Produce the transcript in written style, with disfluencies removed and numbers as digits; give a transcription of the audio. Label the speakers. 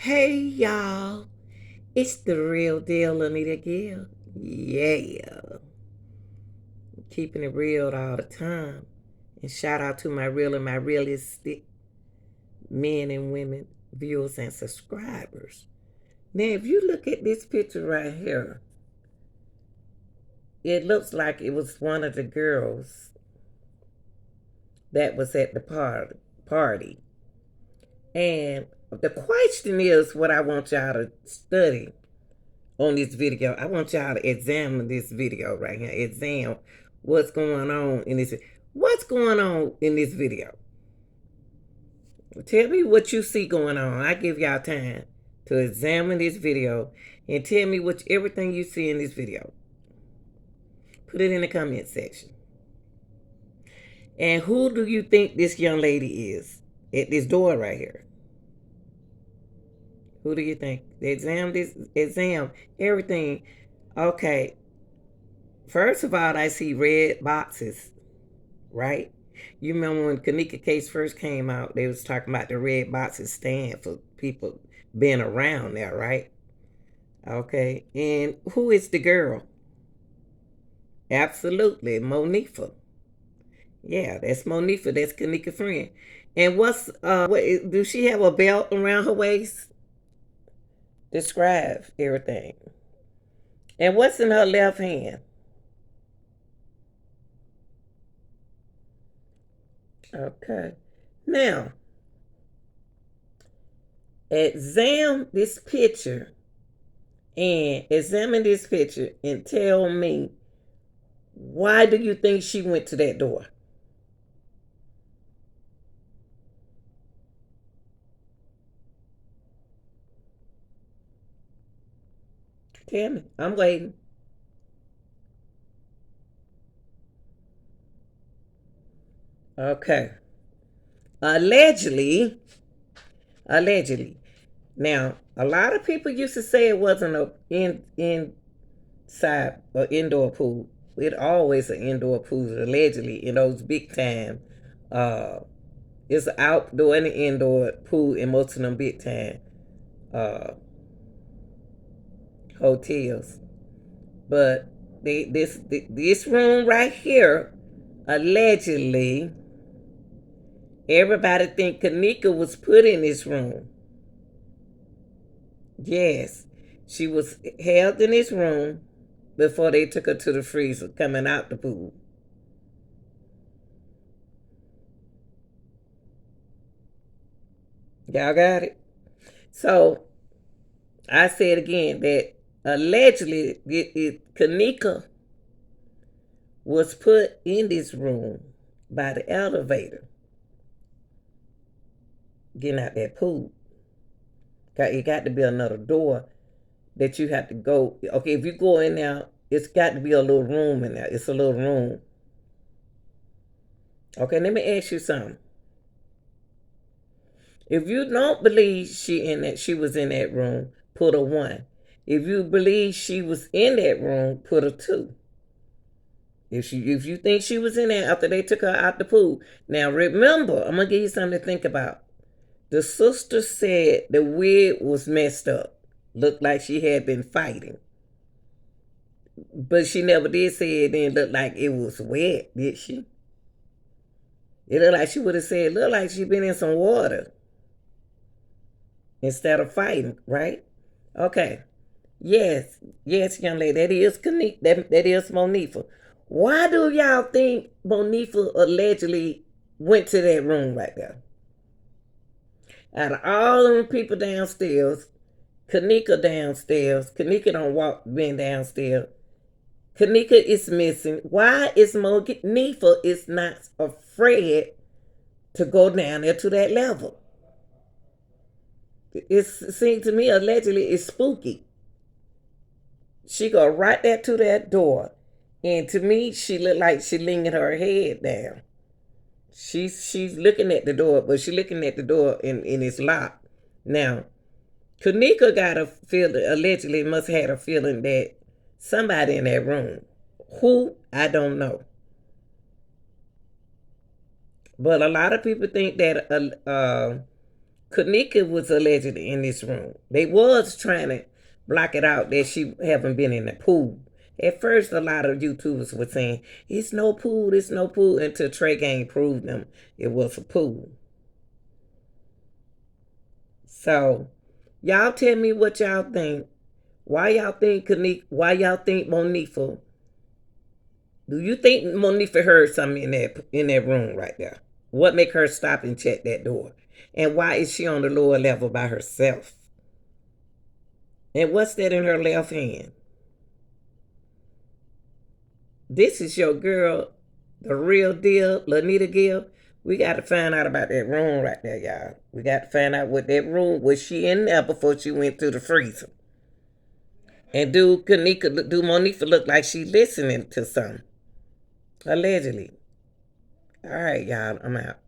Speaker 1: Hey y'all, it's the real deal, Anita Gill. Yeah, keeping it real all the time. And shout out to my real and my realistic men and women, viewers and subscribers. Now, if you look at this picture right here, it looks like it was one of the girls that was at the party. And the question is what I want y'all to study on this video. I want y'all to examine this video right here. Examine what's going on in this. What's going on in this video? Tell me what you see going on. I give y'all time to examine this video and tell me what everything you see in this video. Put it in the comment section. And who do you think this young lady is at this door right here? Who do you think? Exam everything. Okay. First of all, I see red boxes, right? You remember when Kenneka case first came out, they was talking about the red boxes stand for people being around there, right? Okay. And who is the girl? Absolutely, Monifa. Yeah, that's Monifa. That's Kenneka's friend. And what do she have a belt around her waist? Describe everything. And what's in her left hand? Okay. Now, examine this picture and tell me, why do you think she went to that door? Tell me. I'm waiting. Okay. Allegedly. Now, a lot of people used to say it wasn't a inside or indoor pool. It always an indoor pool, allegedly, in those big time. Uh, it's an outdoor and an indoor pool in most of them big time uh, hotels. But this room right here, allegedly, everybody think Kenneka was put in this room. Yes, she was held in this room before they took her to the freezer coming out the pool. Y'all got it? So I said again that allegedly Kenneka was put in this room by the elevator getting out that pool. It got to be another door that you have to go. Okay, if you go in there, it's got to be a little room in there. It's a little room. Okay, let me ask you something. If you don't believe she was in that room, put a 1. If you believe she was in that room, put a 2. If you think she was in there after they took her out the pool. Now remember, I'm gonna give you something to think about. The sister said the wig was messed up. Looked like she had been fighting. But she never did say it didn't look like it was wet, did she? It looked like she would have said, looked like she'd been in some water instead of fighting, right? Okay. Yes, young lady. That is Monifa. Why do y'all think Monifa allegedly went to that room right there? Out of all them people downstairs, Kenneka downstairs, Kenneka don't walk been downstairs. Kenneka is missing. Why is Monifa is not afraid to go down there to that level? It seems to me allegedly it's spooky. She go right there to that door, and to me she looked like she leaning her head down. She's looking at the door, but she's looking at the door and it's locked. Now, Kenneka got a feeling, allegedly must have had a feeling that somebody in that room. Who? I don't know. But a lot of people think that Kenneka was allegedly in this room. They was trying to block it out that she haven't been in the pool. At first, a lot of YouTubers were saying, it's no pool, it's no pool, until Trey Gang proved them it was a pool. So, y'all tell me what y'all think. Why y'all think Monifa? Do you think Monifa heard something in that room right there? What make her stop and check that door? And why is she on the lower level by herself? And what's that in her left hand? This is your girl, the real deal, Lanita Gill. We got to find out about that room right there, y'all. We got to find out what that room was. She in there before she went to the freezer? And do Monifa look like she listening to something? Allegedly. All right, y'all. I'm out.